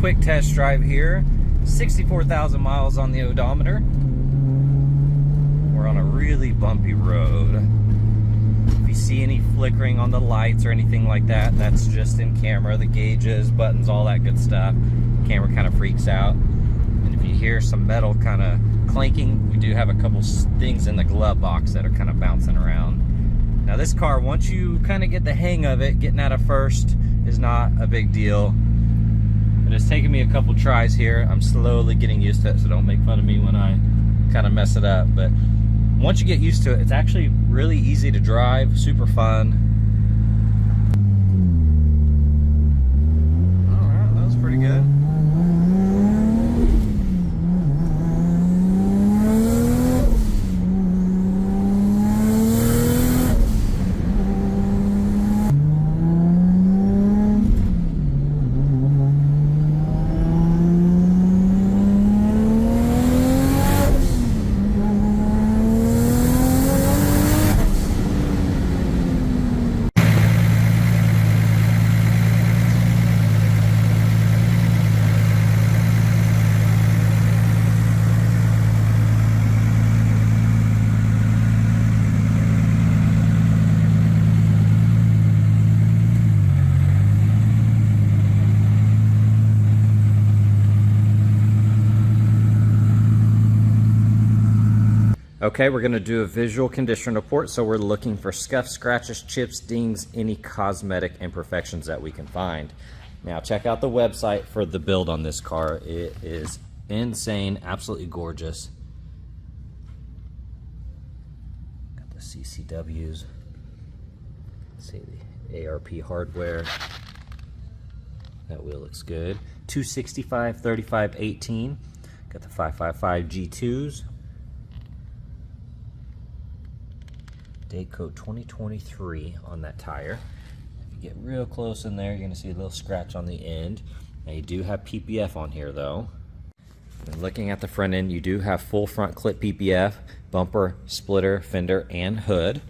quick test drive here. 64,000 miles on the odometer. We're on a really bumpy road. If you see any flickering on the lights or anything like that, that's just in camera. The gauges, buttons, all that good stuff. Camera kind of freaks out. And if you hear some metal kind of clanking, we do have a couple things in the glove box that are kind of bouncing around. Now this car, once you kind of get the hang of it, getting out of first is not a big deal. But it's taken me a couple tries here. I'm slowly getting used to it, so don't make fun of me when I kind of mess it up. But once you get used to it, it's actually really easy to drive, super fun. All right, that was pretty good. Okay, we're going to do a visual condition report, so we're looking for scuffs, scratches, chips, dings, any cosmetic imperfections that we can find. Now check out the website for the build on this car. It is insane, absolutely gorgeous. Got the CCWs. Let's see, the ARP hardware. That wheel looks good. 265, 35, 18. Got the 555 G2s. Date code 2023 on that tire. If you get real close in there, you're going to see a little scratch on the end. Now you do have PPF on here though. And looking at the front end, you do have full front clip PPF, bumper, splitter, fender, and hood.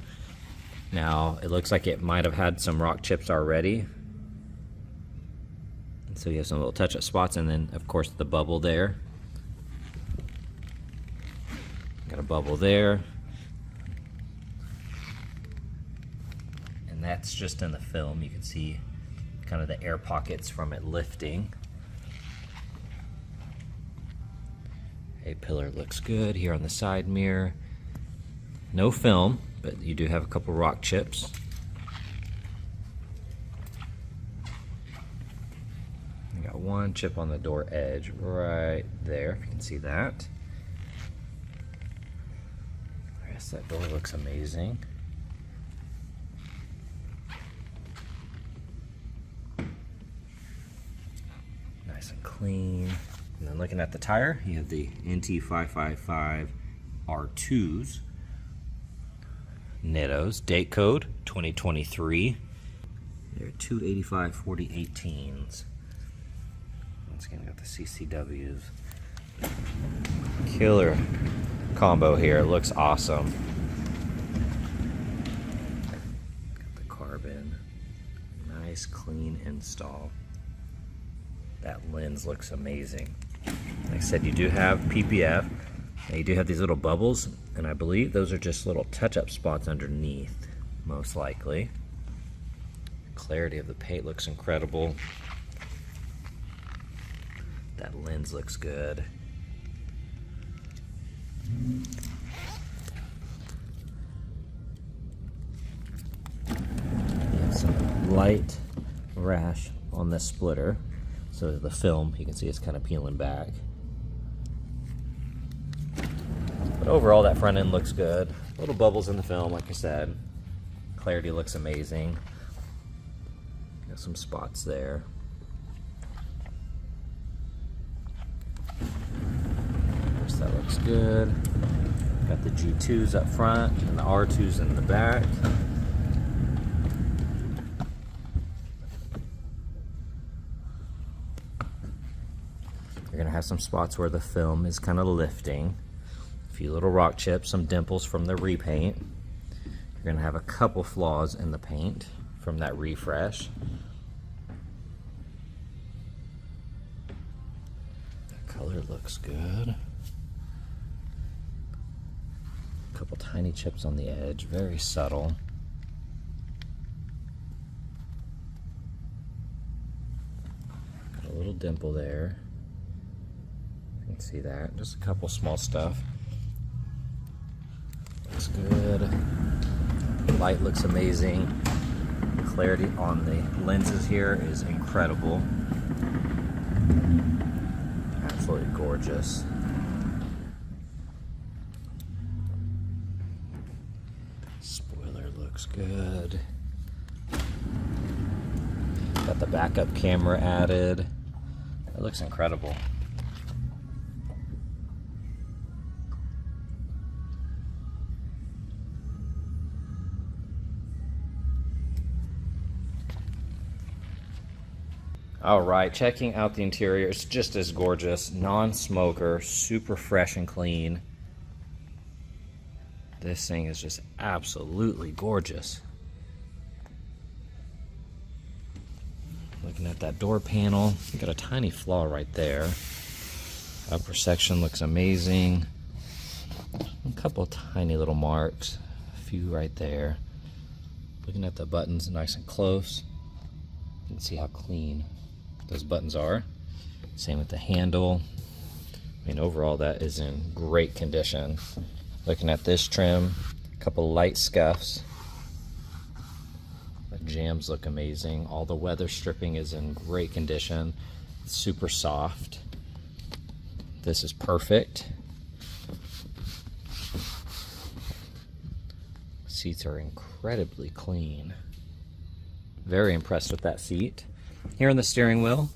Now it looks like it might have had some rock chips already. And so you have some little touch-up spots, and then of course the bubble there. Got a bubble there. That's just in the film. You can see kind of the air pockets from it lifting. A-pillar looks good here on the side mirror. No film, but you do have a couple rock chips. You got one chip on the door edge right there, if you can see that. Yes, that door looks amazing. Nice and clean. And then looking at the tire, you have the NT555 R2s. Nettos, date code 2023. They're 285 4018s. Once again, got the CCWs. Killer combo here, it looks awesome. Got the carbon. Nice clean install. That lens looks amazing. Like I said, you do have PPF. Now you do have these little bubbles, and I believe those are just little touch-up spots underneath, most likely. Clarity of the paint looks incredible. That lens looks good. You have some light rash on the splitter. So the film, you can see it's kind of peeling back. But overall, that front end looks good. Little bubbles in the film, like I said. Clarity looks amazing. Got some spots there. Of course, that looks good. Got the G2s up front and the R2s in the back. You're going to have some spots where the film is kind of lifting. A few little rock chips, some dimples from the repaint. You're going to have a couple flaws in the paint from that refresh. looks good. A couple tiny chips on the edge, very subtle. Got a little dimple there. You can see that. Just a couple small stuff. Looks good. Light looks amazing. Clarity on the lenses here is incredible. Absolutely gorgeous. Spoiler looks good. Got the backup camera added. It looks incredible. All right, checking out the interior. It's just as gorgeous. Non-smoker, super fresh and clean. This thing is just absolutely gorgeous. Looking at that door panel, you got a tiny flaw right there. Upper section looks amazing. A couple tiny little marks, a few right there. Looking at the buttons nice and close, you can see how clean those buttons are. Same with the handle. I mean, overall that is in great condition. Looking at this trim, a couple light scuffs. The jambs look amazing. All the weather stripping is in great condition. It's super soft. This is perfect. Seats are incredibly clean. Very impressed with that seat. Here on the steering wheel,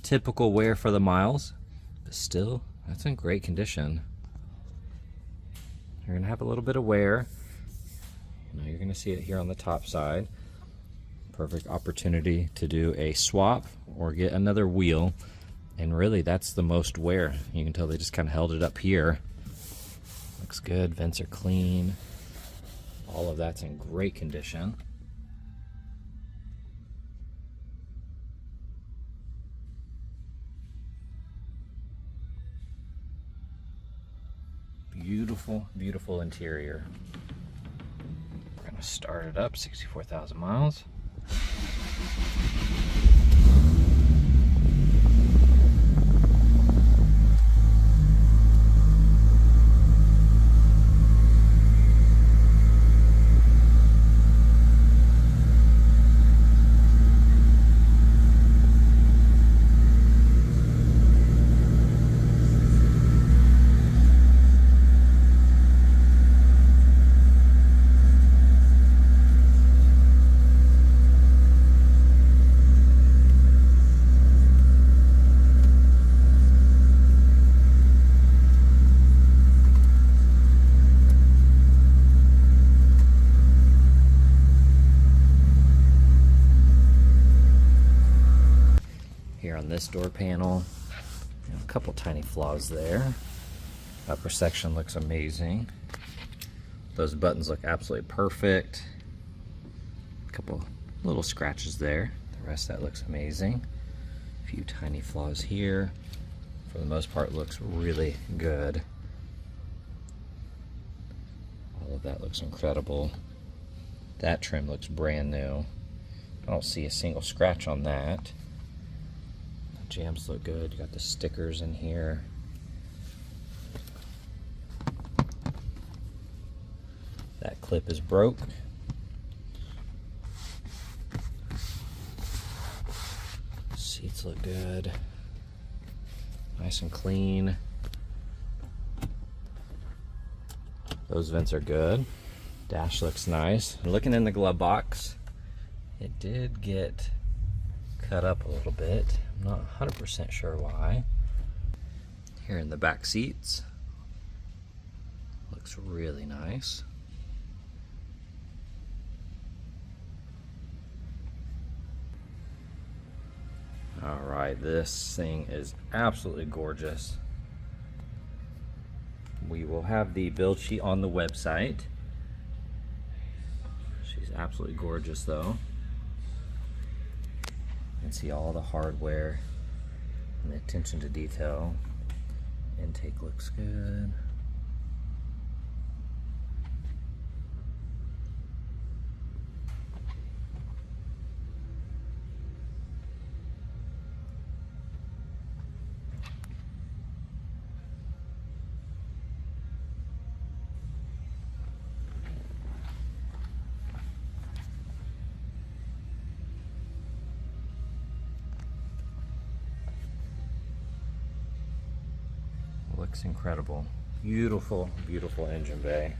typical wear for the miles, but still, that's in great condition. You're gonna have a little bit of wear. Now you're gonna see it here on the top side. Perfect opportunity to do a swap or get another wheel. And really, that's the most wear. You can tell they just kind of held it up here. Looks good, vents are clean. All of that's in great condition. Beautiful, beautiful interior. We're gonna start it up, 64,000 miles. Here on this door panel, a couple tiny flaws there. Upper section looks amazing. Those buttons look absolutely perfect. A couple little scratches there. The rest of that looks amazing. A few tiny flaws here. For the most part, looks really good. All of that looks incredible. That trim looks brand new. I don't see a single scratch on that. Jams look good. You got the stickers in here. That clip is broke. Seats look good. Nice and clean. Those vents are good. Dash looks nice. And looking in the glove box, it did get cut up a little bit. I'm not 100% sure why. Here in the back seats, looks really nice. All right, this thing is absolutely gorgeous. We will have the build sheet on the website. She's absolutely gorgeous though. You can see all the hardware and the attention to detail. Intake looks good. Looks incredible. Beautiful, beautiful engine bay.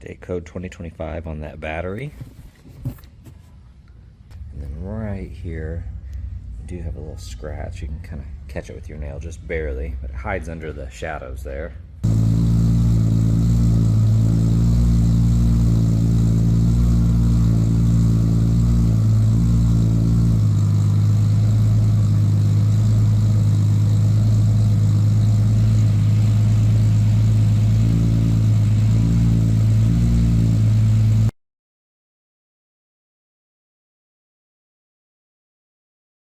Date code 2025 on that battery. And then right here, you do have a little scratch. You can kind of catch it with your nail, just barely, but it hides under the shadows there.